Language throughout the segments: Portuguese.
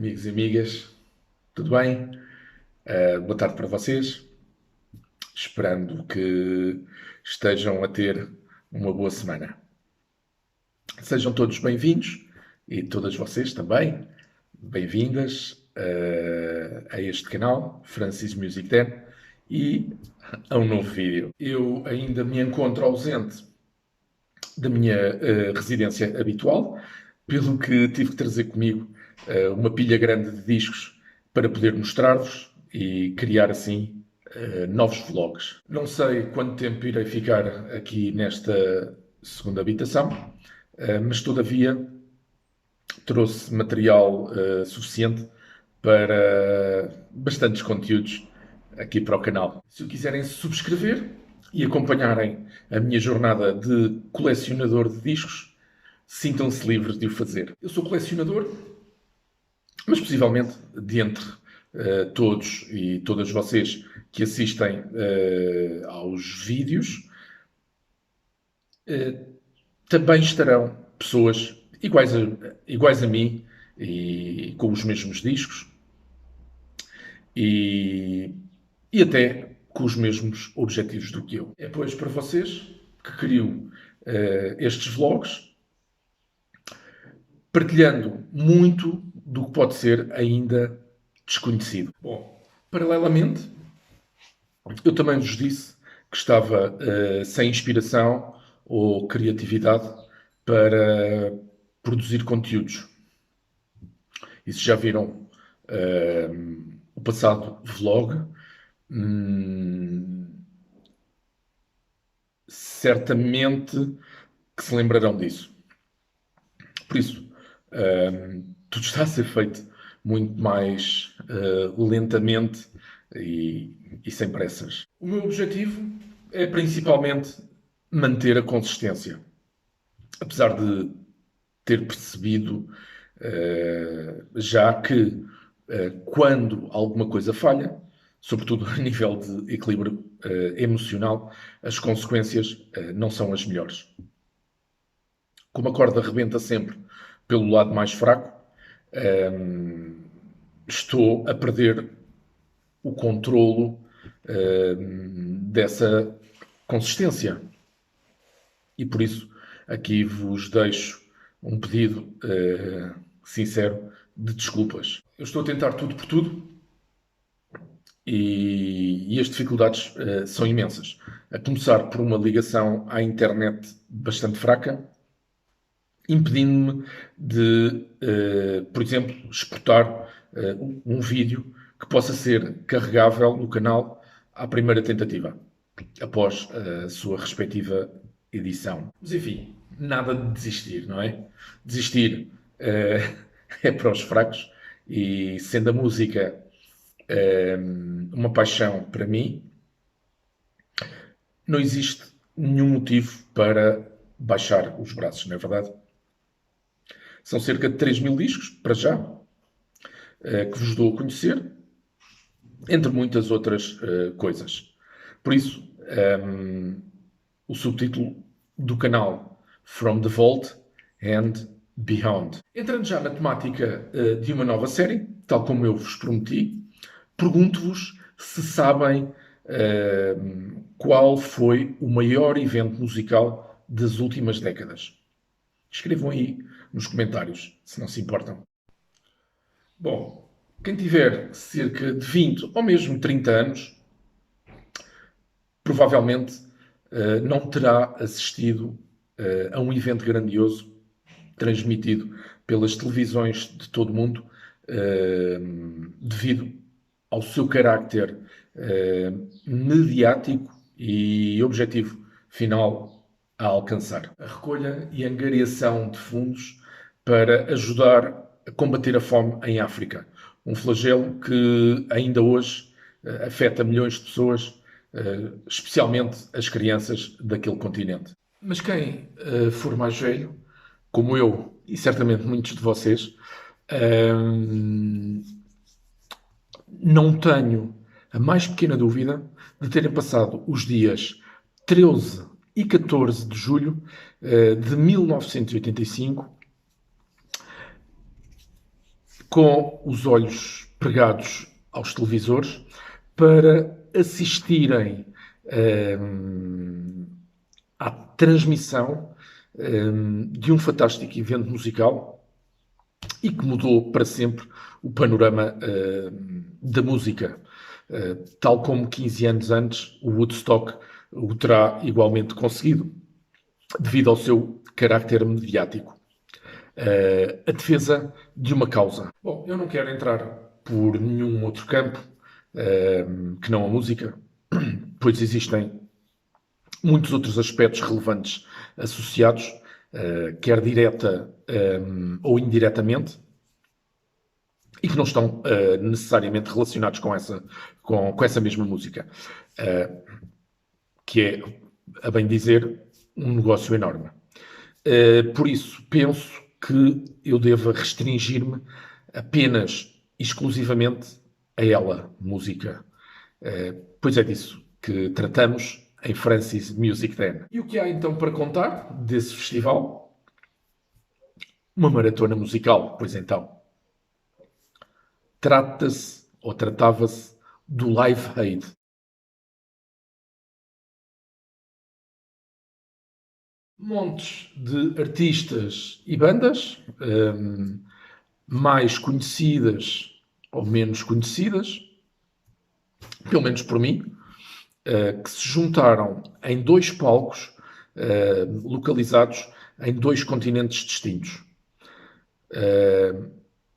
Amigos e amigas, tudo bem? Boa tarde para vocês. Esperando que estejam a ter uma boa semana. Sejam todos bem-vindos e todas vocês também bem-vindas a este canal, Francis Music Den, e a um novo vídeo. Eu ainda me encontro ausente da minha residência habitual, pelo que tive que trazer comigo uma pilha grande de discos para poder mostrar-vos e criar assim novos vlogs. Não sei quanto tempo irei ficar aqui nesta segunda habitação, mas todavia trouxe material suficiente para bastantes conteúdos aqui para o canal. Se o quiserem subscrever e acompanharem a minha jornada de colecionador de discos, sintam-se livres de o fazer. Eu sou colecionador, mas possivelmente de entre todos e todas vocês que assistem aos vídeos, também estarão pessoas iguais a mim e com os mesmos discos e, e até com os mesmos objetivos do que eu. É pois para vocês que crio estes vlogs, partilhando muito do que pode ser ainda desconhecido. Bom, paralelamente, eu também vos disse que estava sem inspiração ou criatividade para produzir conteúdos. E se já viram o passado vlog, certamente que se lembrarão disso. Por isso, tudo está a ser feito muito mais lentamente e sem pressas. O meu objetivo é principalmente manter a consistência. Apesar de ter percebido já que quando alguma coisa falha, sobretudo a nível de equilíbrio emocional, as consequências não são as melhores. Como a corda rebenta sempre pelo lado mais fraco, estou a perder o controlo dessa consistência. E por isso aqui vos deixo um pedido sincero de desculpas. Eu estou a tentar tudo por tudo e as dificuldades são imensas. A começar por uma ligação à internet bastante fraca, impedindo-me de, por exemplo, exportar um vídeo que possa ser carregável no canal à primeira tentativa, após a sua respectiva edição. Mas enfim, nada de desistir, não é? Desistir é para os fracos e sendo a música uma paixão para mim, não existe nenhum motivo para baixar os braços, não é verdade? São cerca de 3.000 discos, para já, que vos dou a conhecer, entre muitas outras coisas. Por isso, o subtítulo do canal From the Vault and Beyond. Entrando já na temática de uma nova série, tal como eu vos prometi, pergunto-vos se sabem qual foi o maior evento musical das últimas décadas. Escrevam aí nos comentários, se não se importam. Bom, quem tiver cerca de 20 ou mesmo 30 anos, provavelmente não terá assistido a um evento grandioso transmitido pelas televisões de todo o mundo devido ao seu carácter mediático e objetivo final a alcançar. A recolha e angariação de fundos para ajudar a combater a fome em África. Um flagelo que ainda hoje afeta milhões de pessoas, especialmente as crianças daquele continente. Mas quem for mais velho, como eu e certamente muitos de vocês, não tenho a mais pequena dúvida de terem passado os dias 13 e 14 de julho de 1985 com os olhos pregados aos televisores para assistirem à transmissão de um fantástico evento musical e que mudou para sempre o panorama da música. Tal como 15 anos antes, o Woodstock o terá igualmente conseguido, devido ao seu carácter mediático. A defesa de uma causa. Bom, eu não quero entrar por nenhum outro campo que não a música, pois existem muitos outros aspectos relevantes associados, quer direta ou indiretamente, e que não estão necessariamente relacionados com essa mesma música, que é, a bem dizer, um negócio enorme. Por isso, penso que eu deva restringir-me apenas, exclusivamente, a ela, música. Pois é disso que tratamos em Francis Music Den. E o que há então para contar desse festival? Uma maratona musical, pois então. Trata-se, ou tratava-se, do Live Aid. Montes de artistas e bandas, mais conhecidas ou menos conhecidas, pelo menos por mim, que se juntaram em 2 palcos localizados em 2 continentes distintos.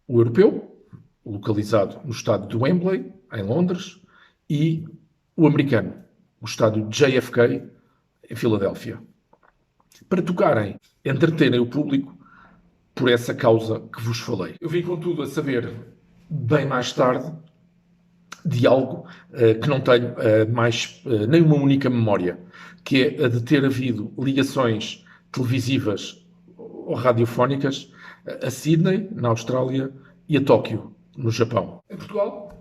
O europeu, localizado no estádio de Wembley, em Londres, e o americano, o estádio JFK, em Filadélfia, para tocarem, entreterem o público por essa causa que vos falei. Eu vim, contudo, a saber, bem mais tarde, de algo que não tenho mais nem uma única memória, que é a de ter havido ligações televisivas ou radiofónicas a Sydney, na Austrália, e a Tóquio, no Japão. Em Portugal,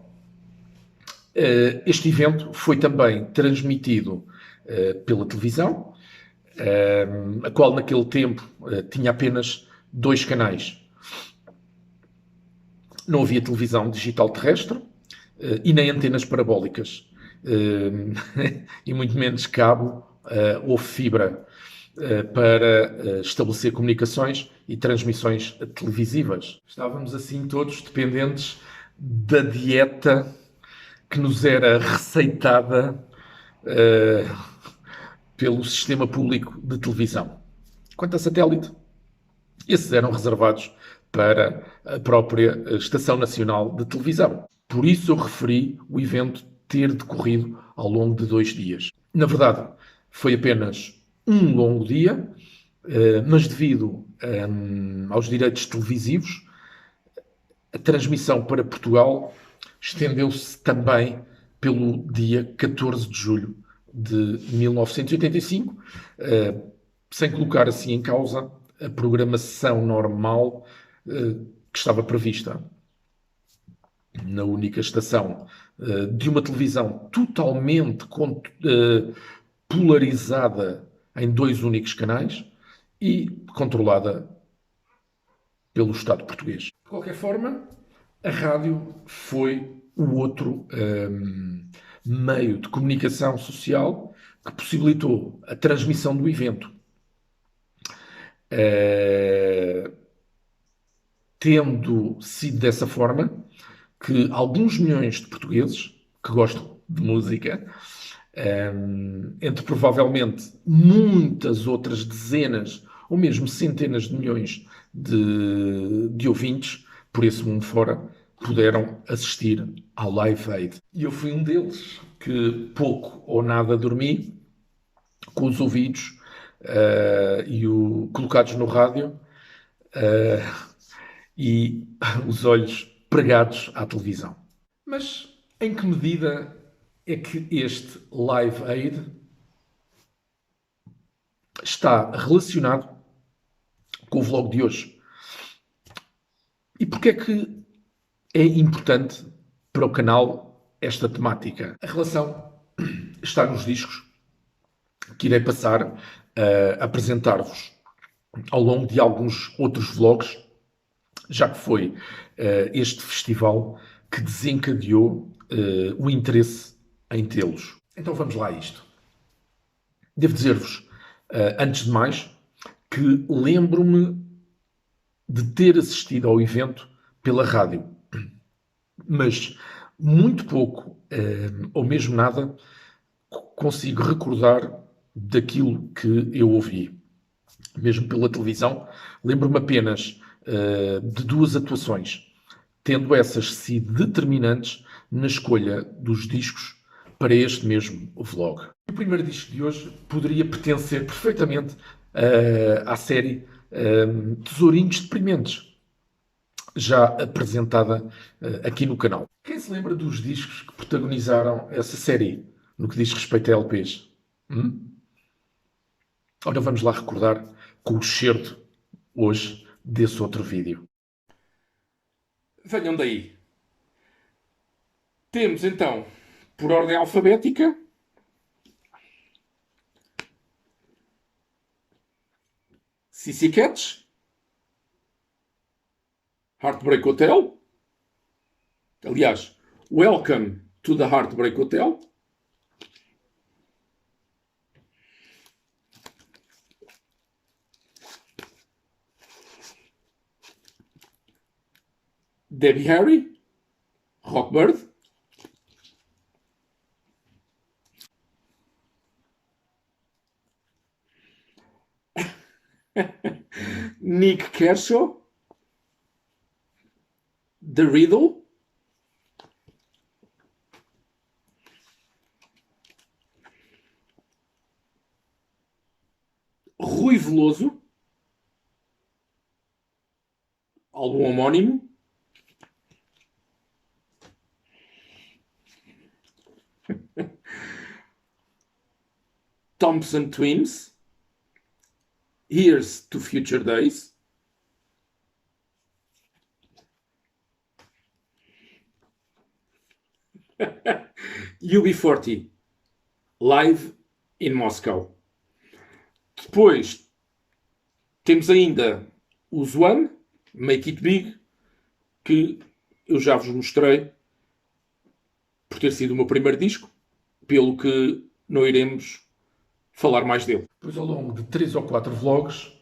este evento foi também transmitido pela televisão, a qual naquele tempo tinha apenas 2 canais. Não havia televisão digital terrestre e nem antenas parabólicas, e muito menos cabo ou fibra para estabelecer comunicações e transmissões televisivas. Estávamos assim todos dependentes da dieta que nos era receitada pelo sistema público de televisão. Quanto a satélite, esses eram reservados para a própria Estação Nacional de Televisão. Por isso eu referi o evento ter decorrido ao longo de 2 dias. Na verdade, foi apenas um longo dia, mas devido aos direitos televisivos, a transmissão para Portugal estendeu-se também pelo dia 14 de julho de 1985, sem colocar assim em causa a programação normal que estava prevista na única estação de uma televisão totalmente polarizada em 2 únicos canais e controlada pelo Estado português. De qualquer forma, a rádio foi o outro meio de comunicação social que possibilitou a transmissão do evento. Tendo sido dessa forma que alguns milhões de portugueses que gostam de música, entre provavelmente muitas outras dezenas ou mesmo centenas de milhões de ouvintes por esse mundo fora, puderam assistir ao Live Aid. E eu fui um deles que pouco ou nada dormi, com os ouvidos colocados no rádio e os olhos pregados à televisão. Mas em que medida é que este Live Aid está relacionado com o vlog de hoje? E porquê é que é importante para o canal esta temática? A relação está nos discos que irei passar a apresentar-vos ao longo de alguns outros vlogs, já que foi este festival que desencadeou o interesse em tê-los. Então vamos lá a isto. Devo dizer-vos, antes de mais, que lembro-me de ter assistido ao evento pela rádio, mas muito pouco, ou mesmo nada, consigo recordar daquilo que eu ouvi. Mesmo pela televisão, lembro-me apenas de duas atuações, tendo essas sido determinantes na escolha dos discos para este mesmo vlog. O primeiro disco de hoje poderia pertencer perfeitamente à série Tesourinhos Deprimentes, já apresentada aqui no canal. Quem se lembra dos discos que protagonizaram essa série, no que diz respeito a LPs? Ora, vamos lá recordar com o excerto, hoje, desse outro vídeo. Venham daí. Temos então, por ordem alfabética, Sissy Catch, Heartbreak Hotel. Aliás, Welcome to the Heartbreak Hotel. Debbie Harry, Rockbird. Nick Kershaw, The Riddle. Rui Veloso, álbum homónimo. Thompson Twins, Here's to Future Days. UB40, Live in Moscow. Depois temos ainda o Zwan, Make It Big, que eu já vos mostrei por ter sido o meu primeiro disco, pelo que não iremos falar mais dele. Pois ao longo de 3 ou 4 vlogs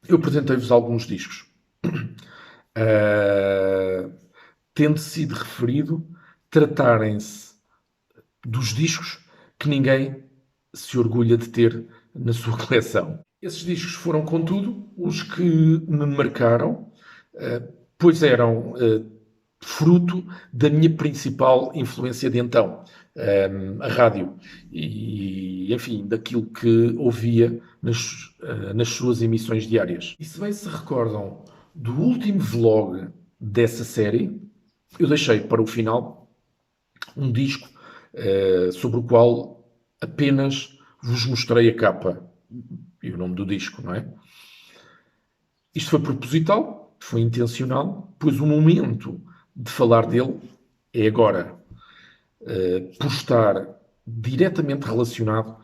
eu apresentei-vos alguns discos. Tendo sido referido, tratarem-se dos discos que ninguém se orgulha de ter na sua coleção. Esses discos foram, contudo, os que me marcaram, pois eram fruto da minha principal influência de então, a rádio, e enfim, daquilo que ouvia nas suas emissões diárias. E se bem se recordam do último vlog dessa série, eu deixei para o final um disco sobre o qual apenas vos mostrei a capa e o nome do disco, não é? Isto foi proposital, foi intencional, pois o momento de falar dele é agora, por estar diretamente relacionado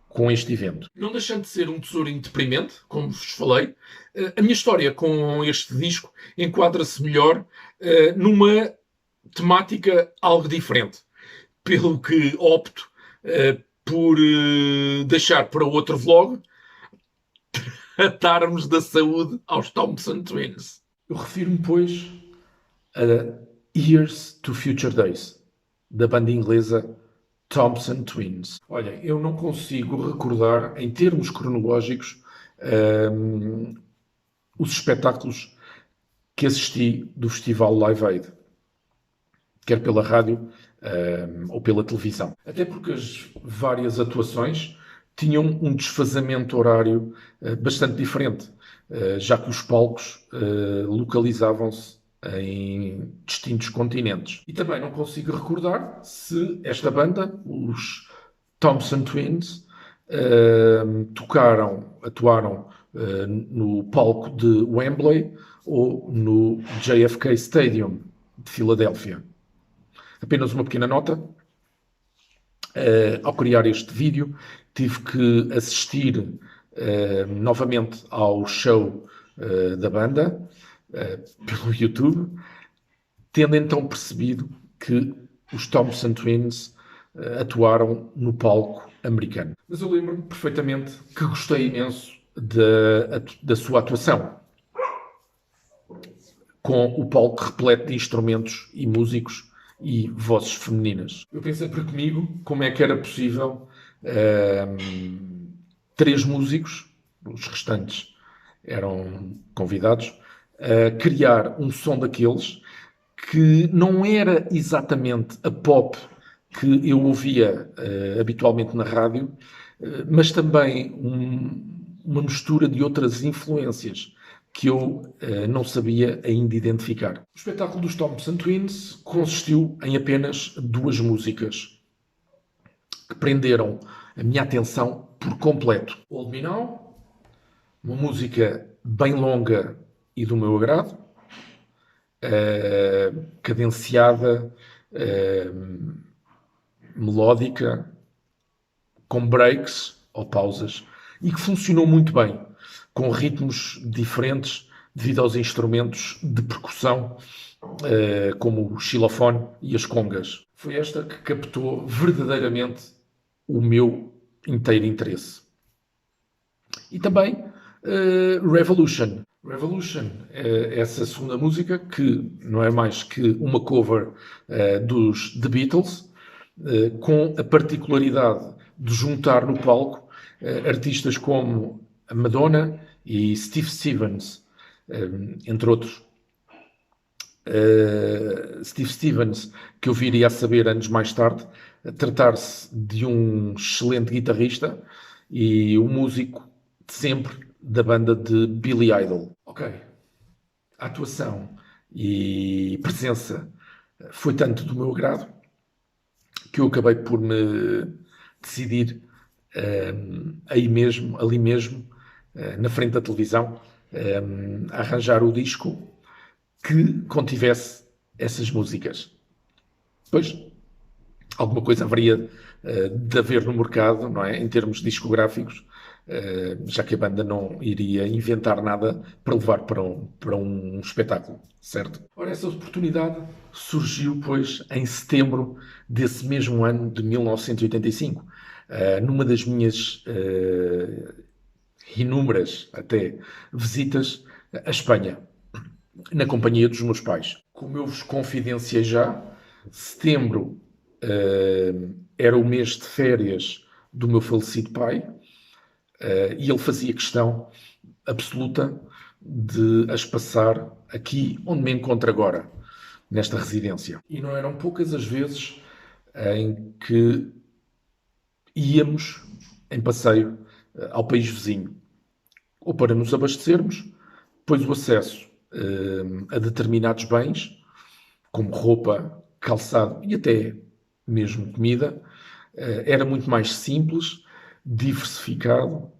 com este evento. Não deixando de ser um tesourinho deprimente, como vos falei, a minha história com este disco enquadra-se melhor numa temática algo diferente, pelo que opto por deixar para outro vlog tratarmos da saúde aos Thompson Twins. Eu refiro-me, pois, a Here's to Future Days, da banda inglesa Thompson Twins. Olha, eu não consigo recordar, em termos cronológicos, os espetáculos que assisti do Festival Live Aid, quer pela rádio ou pela televisão. Até porque as várias atuações tinham um desfazamento horário bastante diferente, já que os palcos localizavam-se em distintos continentes. E também não consigo recordar se esta banda, os Thompson Twins, atuaram no palco de Wembley ou no JFK Stadium de Filadélfia. Apenas uma pequena nota. Ao criar este vídeo, tive que assistir novamente ao show da banda, pelo YouTube, tendo então percebido que os Thompson Twins atuaram no palco americano. Mas eu lembro-me perfeitamente que gostei imenso da sua atuação, com o palco repleto de instrumentos e músicos e vozes femininas. Eu pensei para comigo como é que era possível 3 músicos, os restantes eram convidados, a criar um som daqueles que não era exatamente a pop que eu ouvia habitualmente na rádio, mas também uma mistura de outras influências que eu não sabia ainda identificar. O espetáculo dos Thompson Twins consistiu em apenas 2 músicas que prenderam a minha atenção por completo. Hold Me Now, uma música bem longa e do meu agrado, cadenciada, melódica, com breaks ou pausas, e que funcionou muito bem, com ritmos diferentes devido aos instrumentos de percussão, como o xilofone e as congas. Foi esta que captou verdadeiramente o meu inteiro interesse. E também Revolution. Revolution é essa segunda música que não é mais que uma cover dos The Beatles, com a particularidade de juntar no palco artistas como a Madonna e Steve Stevens, entre outros. Steve Stevens, que eu viria a saber anos mais tarde, tratar-se de um excelente guitarrista e um músico de sempre da banda de Billy Idol. Ok, a atuação e presença foi tanto do meu agrado que eu acabei por me decidir ali mesmo, na frente da televisão, a arranjar o disco que contivesse essas músicas. Depois, alguma coisa haveria de haver no mercado, não é? Em termos discográficos, já que a banda não iria inventar nada para levar para um espetáculo, certo? Ora, essa oportunidade surgiu, pois, em setembro desse mesmo ano de 1985, numa das minhas inúmeras, até, visitas à Espanha, na companhia dos meus pais. Como eu vos confidenciei já, setembro era o mês de férias do meu falecido pai, e ele fazia questão absoluta de as passar aqui onde me encontro agora, nesta residência. E não eram poucas as vezes em que íamos em passeio ao país vizinho, ou para nos abastecermos, pois o acesso a determinados bens, como roupa, calçado e até mesmo comida, era muito mais simples, diversificado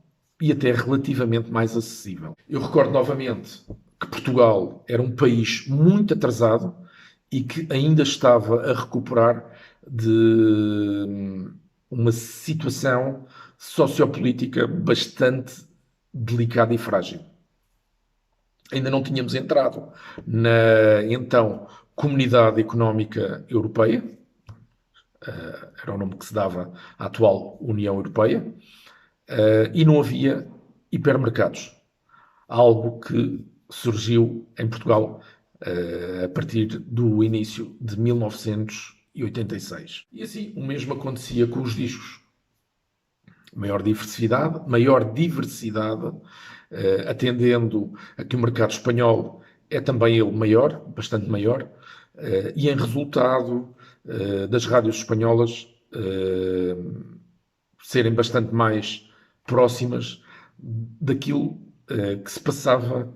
e até relativamente mais acessível. Eu recordo novamente que Portugal era um país muito atrasado e que ainda estava a recuperar de uma situação sociopolítica bastante delicada e frágil. Ainda não tínhamos entrado na, então, Comunidade Económica Europeia, era o nome que se dava à atual União Europeia, e não havia hipermercados, algo que surgiu em Portugal a partir do início de 1986. E assim, o mesmo acontecia com os discos. Maior diversidade, atendendo a que o mercado espanhol é também ele maior, bastante maior, e em resultado das rádios espanholas serem bastante mais próximas daquilo que se passava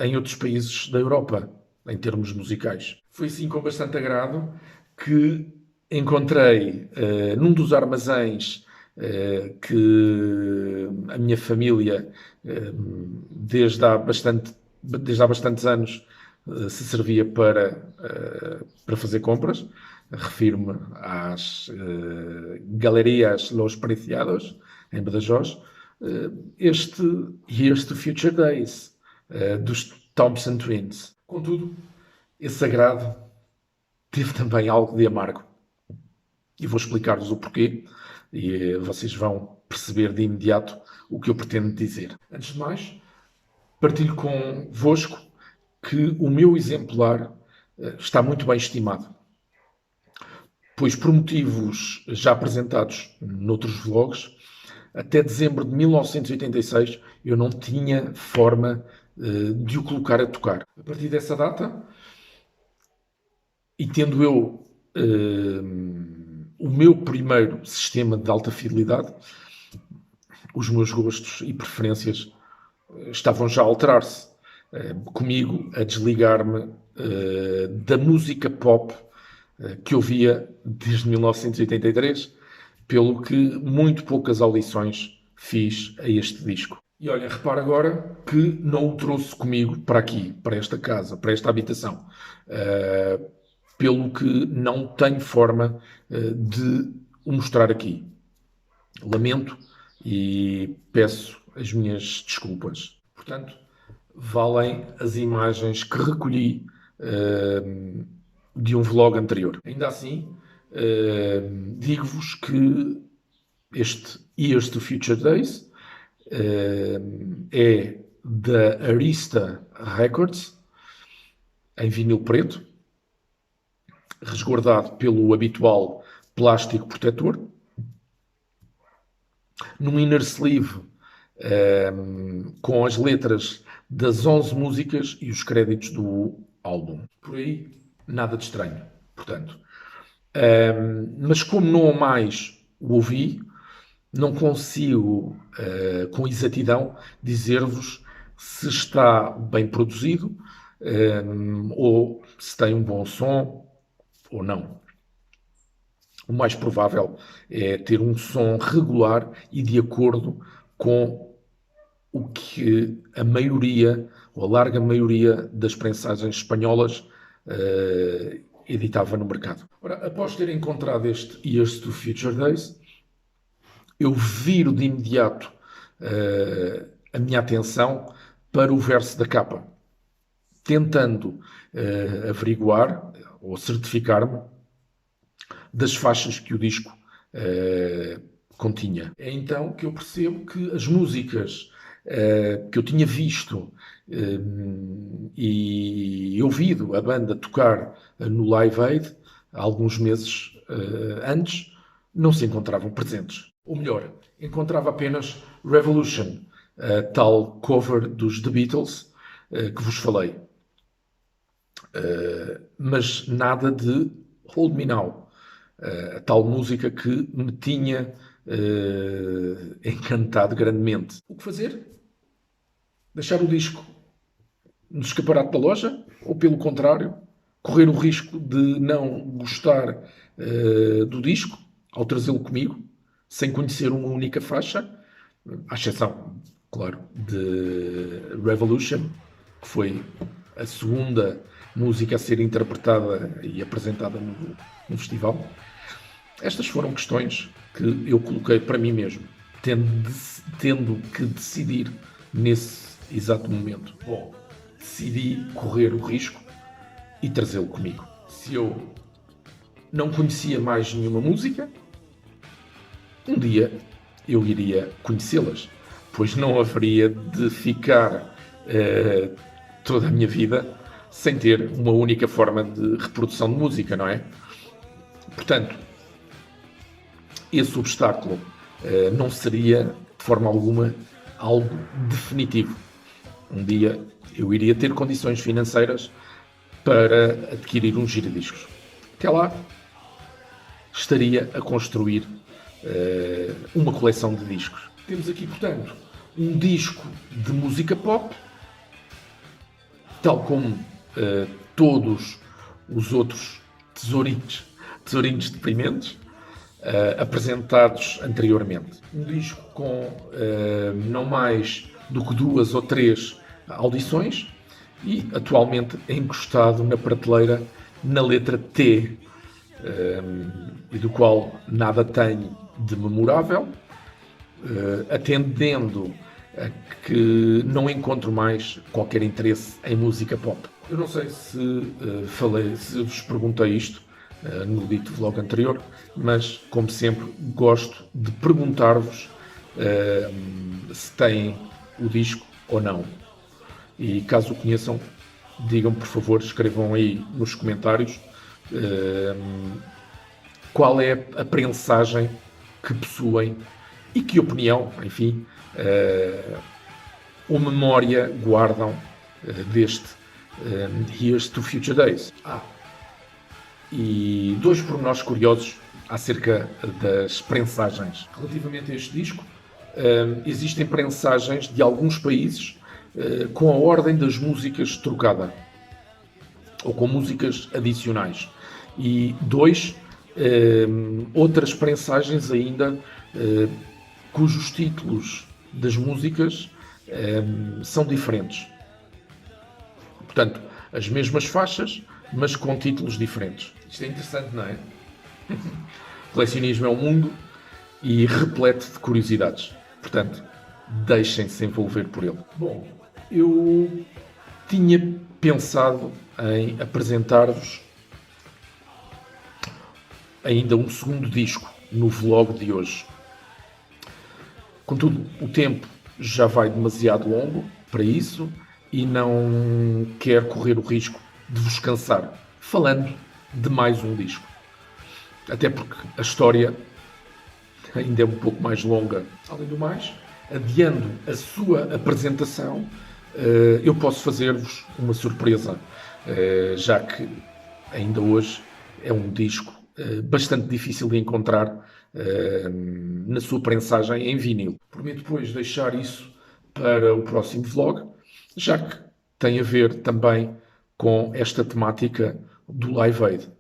em outros países da Europa, em termos musicais. Foi assim com bastante agrado que encontrei num dos armazéns que a minha família, desde há bastantes anos, se servia para fazer compras. Refiro-me às Galerias Los Preciados, em Badajoz. Este Future Days, dos Thompson Twins. Contudo, esse agrado teve também algo de amargo. E vou explicar-vos o porquê, e vocês vão perceber de imediato o que eu pretendo dizer. Antes de mais, partilho convosco que o meu exemplar está muito bem estimado, pois por motivos já apresentados noutros vlogs, até dezembro de 1986 eu não tinha forma de o colocar a tocar. A partir dessa data, e tendo eu o meu primeiro sistema de alta fidelidade, os meus gostos e preferências estavam já a alterar-se. Comigo a desligar-me da música pop que eu via desde 1983, pelo que muito poucas audições fiz a este disco. E olha, repara agora que não o trouxe comigo para aqui, para esta casa, para esta habitação, pelo que não tenho forma de o mostrar aqui. Lamento e peço as minhas desculpas. Portanto, valem as imagens que recolhi de um vlog anterior. Ainda assim, digo-vos que este Years to Future Days é da Arista Records, em vinil preto, resguardado pelo habitual plástico protetor, num inner sleeve com as letras das 11 músicas e os créditos do álbum. Por aí, nada de estranho, portanto. Mas como não mais o ouvi, não consigo, com exatidão, dizer-vos se está bem produzido ou se tem um bom som ou não. O mais provável é ter um som regular e de acordo com o que a maioria, ou a larga maioria das prensagens espanholas editava no mercado. Ora, após ter encontrado este Years to Future Days, eu viro de imediato a minha atenção para o verso da capa, tentando averiguar ou certificar-me das faixas que o disco continha. É então que eu percebo que as músicas que eu tinha visto e ouvido a banda tocar no Live Aid há alguns meses antes, não se encontravam presentes. Ou melhor, encontrava apenas Revolution, a tal cover dos The Beatles que vos falei. Mas nada de Hold Me Now, a tal música que me tinha encantado grandemente. O que fazer? Deixar o disco no escaparate da loja? Ou, pelo contrário, correr o risco de não gostar do disco ao trazê-lo comigo, sem conhecer uma única faixa, à exceção, claro, de Revolution, que foi a segunda música a ser interpretada e apresentada no festival. Estas foram questões que eu coloquei para mim mesmo, tendo que decidir nesse exato momento. Bom, decidi correr o risco e trazê-lo comigo. Se eu não conhecia mais nenhuma música, um dia eu iria conhecê-las, pois não haveria de ficar toda a minha vida sem ter uma única forma de reprodução de música, não é? Portanto, esse obstáculo não seria, de forma alguma, algo definitivo. Um dia eu iria ter condições financeiras para adquirir um giradiscos. Até lá, estaria a construir uma coleção de discos. Temos aqui, portanto, um disco de música pop, tal como todos os outros tesourinhos deprimentes apresentados anteriormente. Um disco com não mais do que 2 ou 3 audições e atualmente encostado na prateleira na letra T, e do qual nada tenho de memorável, atendendo que não encontro mais qualquer interesse em música pop. Eu não sei se se vos perguntei isto no dito vlog anterior, mas, como sempre, gosto de perguntar-vos se têm o disco ou não. E caso o conheçam, digam, por favor, escrevam aí nos comentários qual é a prensagem que possuem e que opinião, enfim, ou memória guardam deste Here's to Future Days. E 2 pormenores curiosos acerca das prensagens. Relativamente a este disco, existem prensagens de alguns países com a ordem das músicas trocada, ou com músicas adicionais. E 2, outras prensagens ainda cujos títulos das músicas são diferentes. Portanto, as mesmas faixas, mas com títulos diferentes. Isto é interessante, não é? Colecionismo é um mundo e repleto de curiosidades. Portanto, deixem-se envolver por ele. Bom, eu tinha pensado em apresentar-vos ainda um segundo disco no vlog de hoje. Contudo, o tempo já vai demasiado longo para isso e não quero correr o risco de vos cansar falando de mais um disco. Até porque a história ainda é um pouco mais longa. Além do mais, adiando a sua apresentação, eu posso fazer-vos uma surpresa, já que ainda hoje é um disco bastante difícil de encontrar na sua prensagem em vinil. Prometo depois deixar isso para o próximo vlog, já que tem a ver também com esta temática do Live Aid,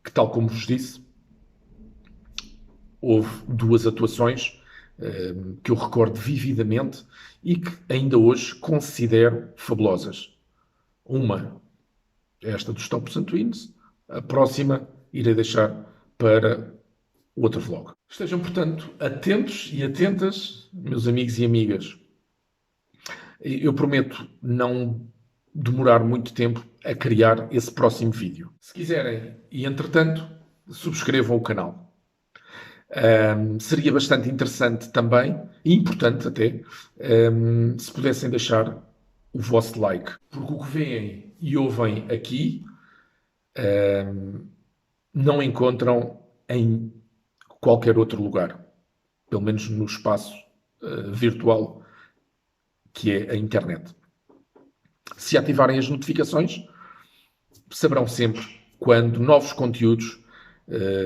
que, tal como vos disse, houve 2 atuações que eu recordo vividamente e que ainda hoje considero fabulosas. Uma, esta dos Top Twins, a próxima irei deixar para outro vlog. Estejam, portanto, atentos e atentas, meus amigos e amigas. Eu prometo não demorar muito tempo a criar esse próximo vídeo. Se quiserem, e entretanto, subscrevam o canal. Seria bastante interessante também, e importante até, se pudessem deixar o vosso like. Porque o que veem e ouvem aqui não encontram em qualquer outro lugar. Pelo menos no espaço virtual que é a internet. Se ativarem as notificações, saberão sempre quando novos conteúdos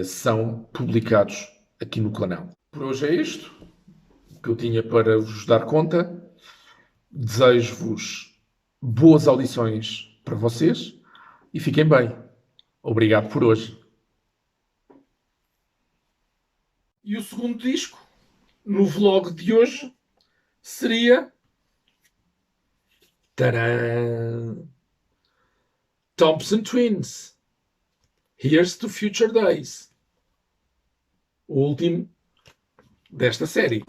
são publicados aqui no canal. Por hoje é isto que eu tinha para vos dar conta. Desejo-vos boas audições para vocês e fiquem bem. Obrigado por hoje. E o segundo disco, no vlog de hoje, seria... Tadã! Thompson Twins. Here's to Future Days. O último desta série.